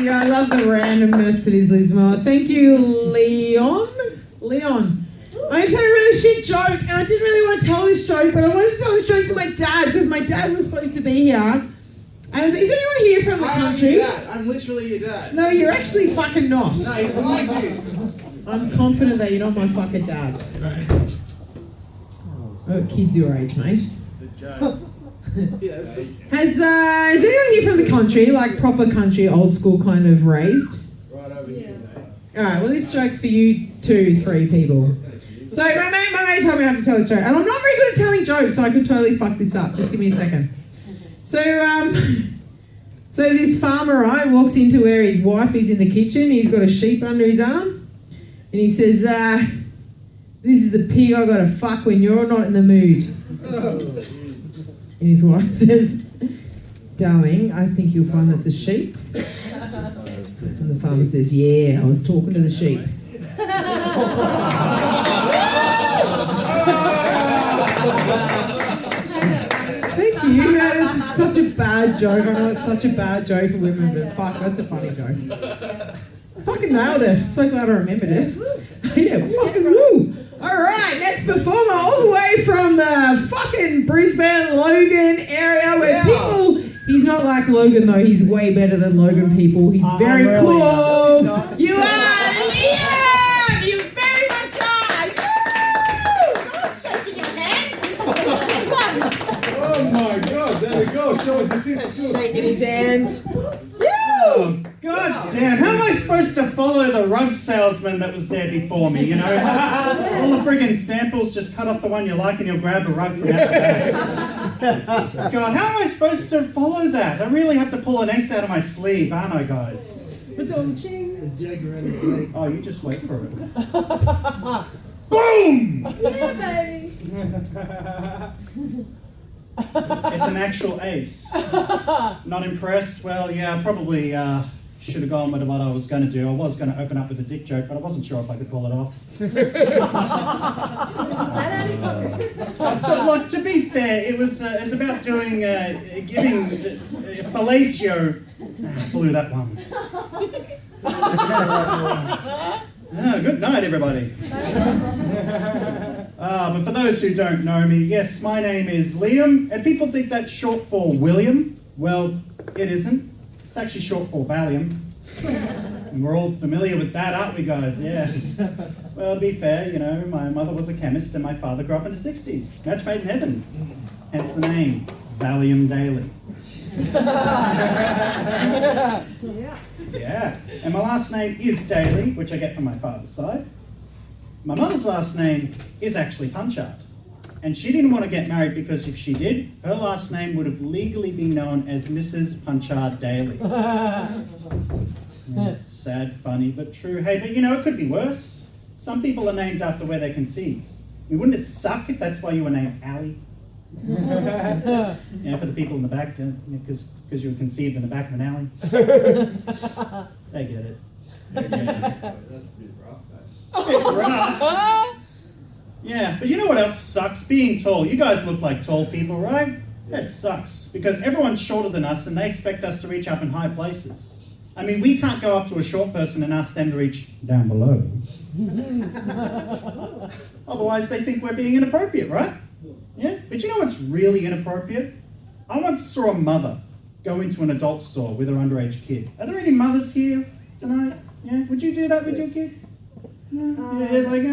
Yeah, I love the randomness that is Lismore. Thank you, Leon. I'm going to tell you a really shit joke, and I didn't really want to tell this joke, but I wanted to tell this joke to my dad, because my dad was supposed to be here. Is anyone here from the country? I'm literally your dad. No, you're actually fucking not. No, he's lying to you. I'm confident that you're not my fucking dad. Right. Oh, kids your age, mate. The joke. Is anyone here from the country, like proper country, old school kind of raised? Right over here, mate. Alright, well this joke's for you 2-3 people. So my mate told me I have to tell this joke, and I'm not very good at telling jokes, so I could totally fuck this up. Just give me a second. So this farmer, right, walks into where his wife is in the kitchen. He's got a sheep under his arm, and he says, "This is the pig I gotta fuck when you're not in the mood." And his wife says, "Darling, I think you'll find that's a sheep." And the farmer says, "Yeah, I was talking to the sheep." Thank you. It's such a bad joke. I know it's such a bad joke for women, but fuck, that's a funny joke. Fucking nailed it. So glad I remembered it. Yeah, fucking woo. Alright, next performer all the way from the fucking Brisbane, Logan area where people... He's not like Logan though, he's way better than Logan people. He's very cool. You are Liam! You very much are! Woo! Not shaking your hand. Oh my god, there we go. Show us the tips. Shaking his hand. Oh, god damn. How am I supposed to follow the rug salesman that was there before me, you know? All the friggin' samples, just cut off the one you like and you'll grab a rug from out the back. God, how am I supposed to follow that? I really have to pull an ace out of my sleeve, aren't I, guys? Oh, you just wait for it. Boom! Yeah, baby. It's an actual ace. Not impressed? Well, yeah, probably should have gone with what I was going to do. I was going to open up with a dick joke, but I wasn't sure if I could pull it off. Look, to be fair, it was about doing, giving fellatio. Blew that one. Good night, everybody. But for those who don't know me, yes, my name is Liam, and people think that's short for William. Well, it isn't. It's actually short for Valium. And we're all familiar with that, aren't we, guys? Yeah. Well, to be fair, you know, my mother was a chemist and my father grew up in the 60s. Match made in heaven. Hence the name, Valium Daily. Yeah. And my last name is Daly, which I get from my father's side. My mother's last name is actually Punchard. And she didn't want to get married because if she did, her last name would have legally been known as Mrs. Punchard Daly. Sad, funny, but true. Hey, but you know, it could be worse. Some people are named after where they're conceived. I mean, wouldn't it suck if that's why you were named Allie? Yeah, for the people in the back, because you were conceived in the back of an alley. They get it. That's a bit rough, Rough. Yeah, but you know what else sucks? Being tall. You guys look like tall people, right? That sucks, because everyone's shorter than us and they expect us to reach up in high places. I mean, we can't go up to a short person and ask them to reach down below. Otherwise, they think we're being inappropriate, right? Yeah? But you know what's really inappropriate? I once saw a mother go into an adult store with her underage kid. Are there any mothers here tonight? Yeah? Would you do that with your kid? Yeah, it's like,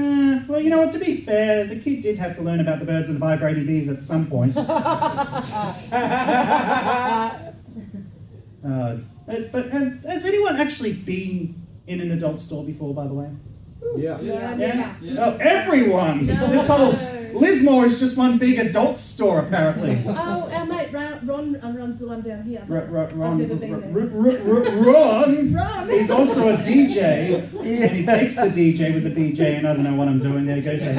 well, you know what, to be fair, the kid did have to learn about the birds and the vibrating bees at some point. But has anyone actually been in an adult store before, by the way? Yeah. Oh, everyone! No. This whole Lismore is just one big adult store, apparently. Oh, our mate Ron runs the one down here. Ron? He's also a DJ, and he takes the DJ with the BJ, and I don't know what I'm doing there. He goes to Oh,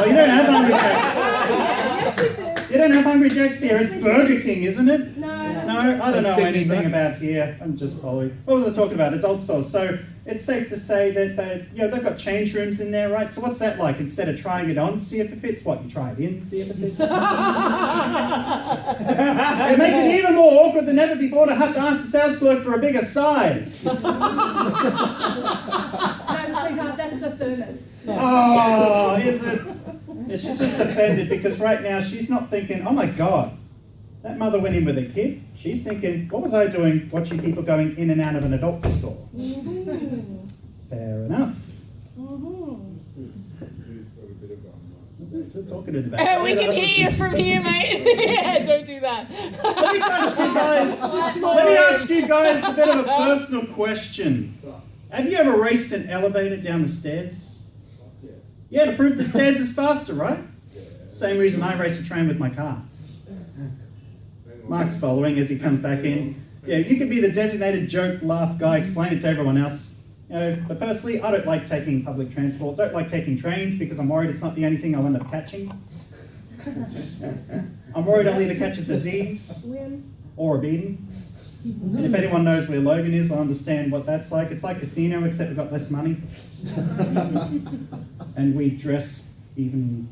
you don't have Hungry Jacks? Yes, we do. You don't have Hungry Jacks here? It's Burger King, isn't it? No. No, I don't know anything about here. I'm just following. What was I talking about? Adult stores. So it's safe to say that they've got change rooms in there, right? So what's that like? Instead of trying it on, see if it fits, what? You try it in, see if it fits. They make it even more awkward than ever before to have to ask the sales clerk for a bigger size. No, sweetheart, that's the thermos. Oh, is it? Yeah, she's just offended because right now she's not thinking, oh my God, that mother went in with a kid. She's thinking, what was I doing watching people going in and out of an adult store? Fair enough. Who's talking in the back? We can hear you from here, mate. Yeah, don't do that. Let me ask you guys a bit of a personal question. Have you ever raced an elevator down the stairs? Yeah, to prove the stairs is faster, right? Same reason I race a train with my car. Mark's following as he comes back in. Yeah, you could be the designated joke, laugh guy, explain it to everyone else. You know, but personally, I don't like taking public transport, don't like taking trains because I'm worried it's not the only thing I'll end up catching. I'm worried I'll either catch a disease or a beating. And if anyone knows where Logan is, I understand what that's like. It's like Casino, except we've got less money. And we dress even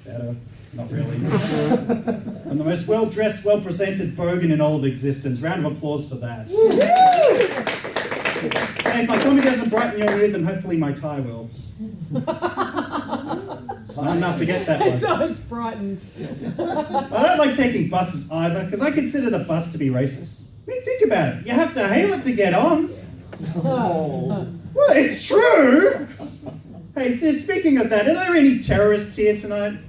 better. Not really. I'm the most well-dressed, well-presented bogan in all of existence. Round of applause for that. Hey, if my comedy doesn't brighten your mood, then hopefully my tie will. Smart enough to get that one. So I was frightened. I don't like taking buses either, because I consider the bus to be racist. I mean, think about it. You have to hail it to get on. Well, it's true. Hey, speaking of that, are there any terrorists here tonight?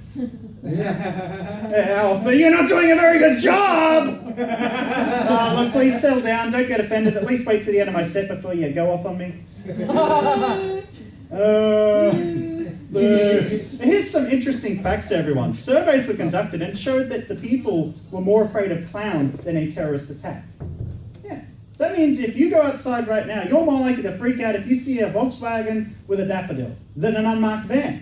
Alpha, you're not doing a very good job! Look, please settle down, don't get offended. At least wait till the end of my set before you go off on me. Here's some interesting facts to everyone. Surveys were conducted and showed that the people were more afraid of clowns than a terrorist attack. Yeah. So that means if you go outside right now, you're more likely to freak out if you see a Volkswagen with a daffodil than an unmarked van.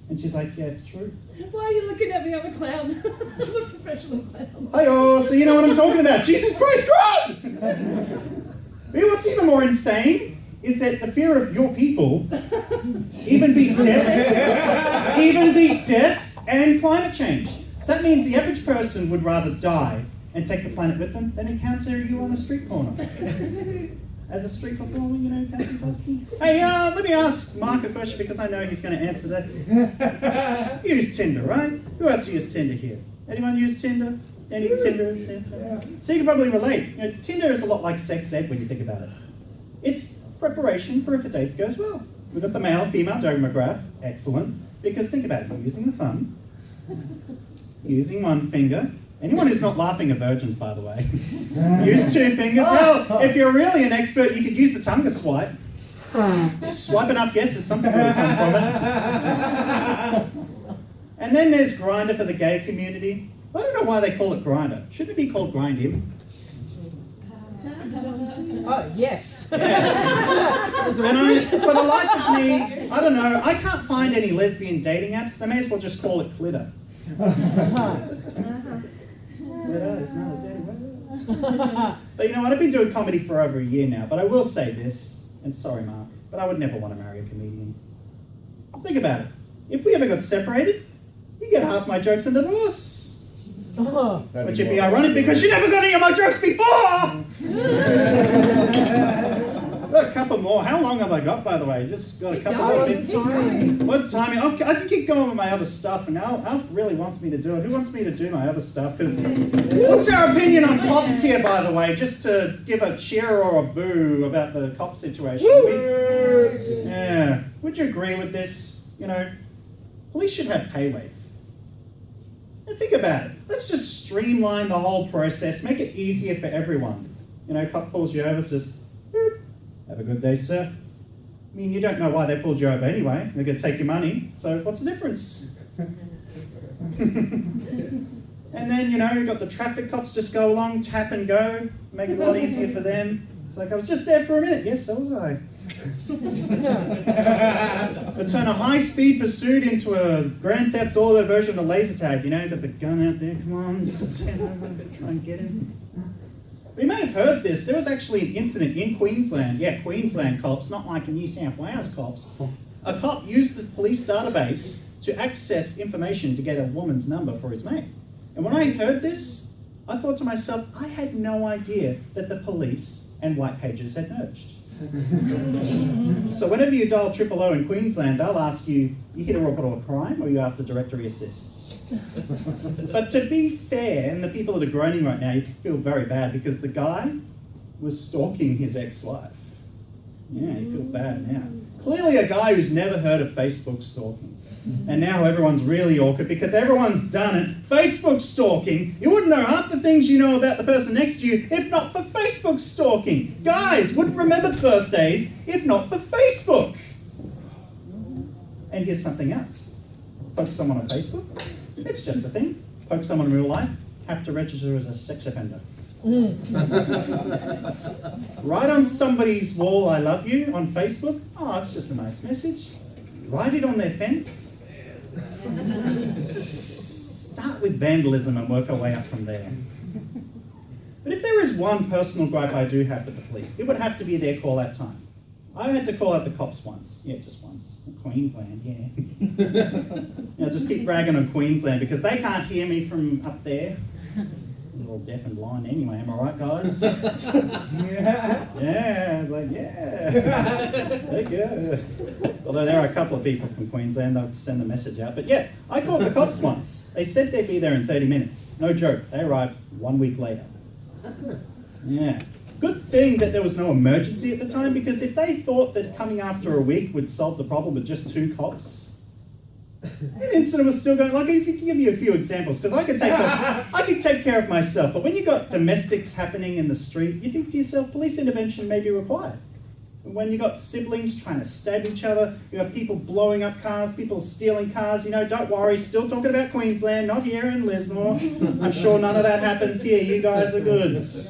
And she's like, yeah, it's true. Why are you looking at me? I'm a clown. I'm a professional clown. Hi-oh, so you know what I'm talking about. Jesus Christ, God! You know what's even more insane is that the fear of your people even beat death and climate change. So that means the average person would rather die and take the planet with them than encounter you on a street corner. As a street performer, you know, Captain Fosky. Hey, let me ask Mark a question because I know he's going to answer that. You use Tinder, right? Who else uses Tinder here? Anyone use Tinder? Any Tinders? So you can probably relate. You know, Tinder is a lot like sex ed when you think about it. It's preparation for if a date goes well. We've got the male and female demographic. Excellent. Because think about it. You're using the thumb, using one finger. Anyone who's not laughing are virgins, by the way. Use two fingers. Hell, if you're really an expert, you could use the tongue to swipe. Just swipe enough yeses, something will come from it. And then there's Grindr for the gay community. I don't know why they call it Grindr. Shouldn't it be called Grind Him? Oh, yes. Yes. And for the life of me, I don't know, I can't find any lesbian dating apps. They may as well just call it Clitter. Glitter is not a dirty word. But you know what, I've been doing comedy for over a year now, but I will say this, and sorry Mark, but I would never want to marry a comedian. Just think about it. If we ever got separated, you get half my jokes in the divorce. Which would be ironic because you never got any of my jokes before! A couple more. How long have I got, by the way? Just got a couple more minutes. What's timing? I can keep going with my other stuff, and Alf really wants me to do it. Who wants me to do my other stuff? Because what's our opinion on cops here, by the way? Just to give a cheer or a boo about the cop situation. Yeah. Would you agree with this? You know, police should have pay wave. And think about it. Let's just streamline the whole process, make it easier for everyone. You know, cop pulls you over, says, have a good day, sir. I mean, you don't know why they pulled you over anyway. They're going to take your money. So what's the difference? And then, you know, you've got the traffic cops just go along, tap and go, make it a lot easier for them. It's like, I was just there for a minute. Yes, so was I. But turn a high-speed pursuit into a Grand Theft Auto version of laser tag. You know, got the gun out there. Come on, stand over, try and get him. We may have heard this. There was actually an incident in Queensland. Yeah, Queensland cops, not like in New South Wales cops. A cop used this police database to access information to get a woman's number for his mate. And when I heard this, I thought to myself, I had no idea that the police and white pages had merged. So whenever you dial 000 in Queensland, they'll ask you, you here to report a crime or are you after directory assist? But to be fair, and the people that are groaning right now, you feel very bad because the guy was stalking his ex-wife. Yeah, you feel bad now. Clearly a guy who's never heard of Facebook stalking. And now everyone's really awkward because everyone's done it. Facebook stalking, you wouldn't know half the things you know about the person next to you if not for Facebook stalking. Guys wouldn't remember birthdays if not for Facebook. And here's something else. Poke someone on Facebook, it's just a thing. Poke someone in real life, have to register as a sex offender. Write on somebody's wall, I love you, on Facebook. Oh, it's just a nice message. Write it on their fence. Start with vandalism and work our way up from there. But if there is one personal gripe I do have with the police, it would have to be their call-out time. I had to call out the cops once. Yeah, just once. Queensland, yeah. Just keep bragging on Queensland because they can't hear me from up there. I'm all deaf and blind anyway, am I right, guys? Yeah, I was like, yeah. Thank you. Although there are a couple of people from Queensland, they'll send a message out. But yeah, I called the cops once. They said they'd be there in 30 minutes. No joke, they arrived 1 week later. Yeah. Good thing that there was no emergency at the time, because if they thought that coming after a week would solve the problem with just 2 cops, the incident was still going. Like, if you can give you a few examples, because I could take care of myself. But when you got domestics happening in the street, you think to yourself, police intervention may be required. And when you got siblings trying to stab each other, you have people blowing up cars, people stealing cars. Don't worry. Still talking about Queensland, not here in Lismore. I'm sure none of that happens here. You guys are goods.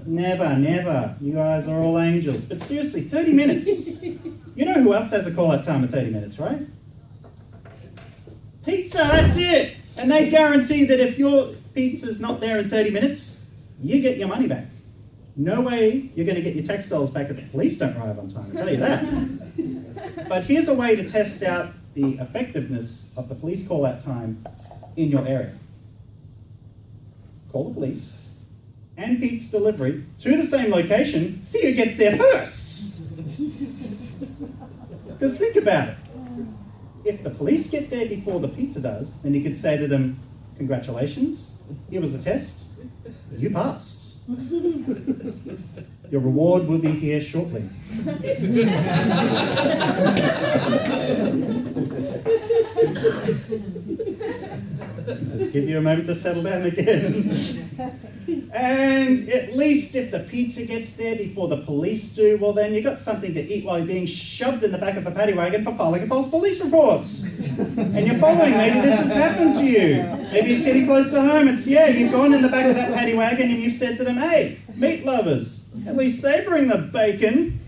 Never, never. You guys are all angels. But seriously, 30 minutes. You know who else has a call-out time of 30 minutes, right? Pizza, that's it. And they guarantee that if your pizza's not there in 30 minutes, you get your money back. No way you're going to get your tax dollars back if the police don't arrive on time, I'll tell you that. But here's a way to test out the effectiveness of the police call-out time in your area. Call the police and Pete's Delivery to the same location, see who gets there first. Because think about it. If the police get there before the pizza does, then you could say to them, congratulations, here was a test, you passed. Your reward will be here shortly. Just give you a moment to settle down again. And at least if the pizza gets there before the police do, well then you got something to eat while you're being shoved in the back of a paddy wagon for filing a false police reports. And you're following, maybe this has happened to you. Maybe it's getting close to home. You've gone in the back of that paddy wagon and you've said to them, hey, meat lovers, at least they bring the bacon.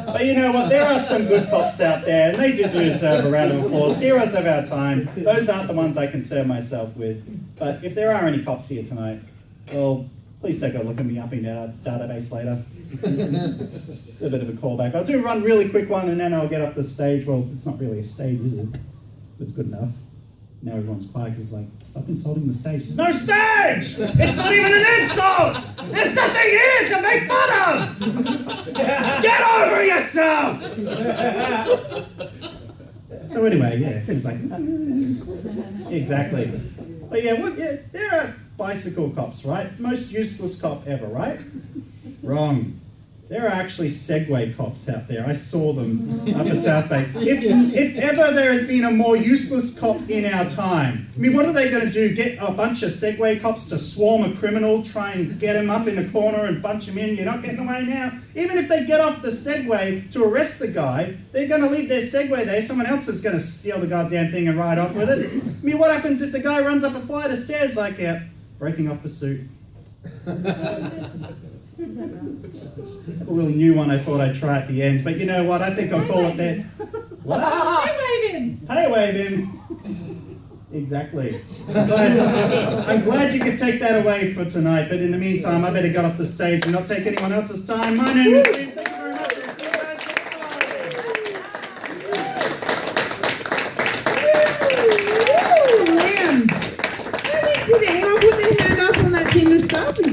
But you know what, there are some good cops out there, and they do deserve a round of applause. Heroes of our time. Those aren't the ones I concern myself with. But if there are any cops here tonight, well, please take a look at me up in our database later. A bit of a callback. I'll do one really quick one, and then I'll get up the stage. Well, it's not really a stage, is it? It's good enough. Now everyone's quiet because, stop insulting the stage. There's no stage! It's not even an insult! There's nothing here to make fun of! Get over yourself! So anyway, yeah, things like... Exactly. But yeah, there are bicycle cops, right? Most useless cop ever, right? Wrong. There are actually Segway cops out there. I saw them up at South Bay. If ever there has been a more useless cop in our time, I mean, what are they going to do? Get a bunch of Segway cops to swarm a criminal, try and get him up in the corner and bunch him in? You're not getting away now. Even if they get off the Segway to arrest the guy, they're going to leave their Segway there. Someone else is going to steal the goddamn thing and ride off with it. I mean, what happens if the guy runs up a flight of stairs breaking off pursuit? A little new one I thought I'd try at the end, but you know what? I think I'll call it there. What? Hey, wave him! Hey, wave him! Exactly. I'm glad you could take that away for tonight, but in the meantime, I better get off the stage and not take anyone else's time. My name is Steve. Thank you very much. I'll see you guys next time. have?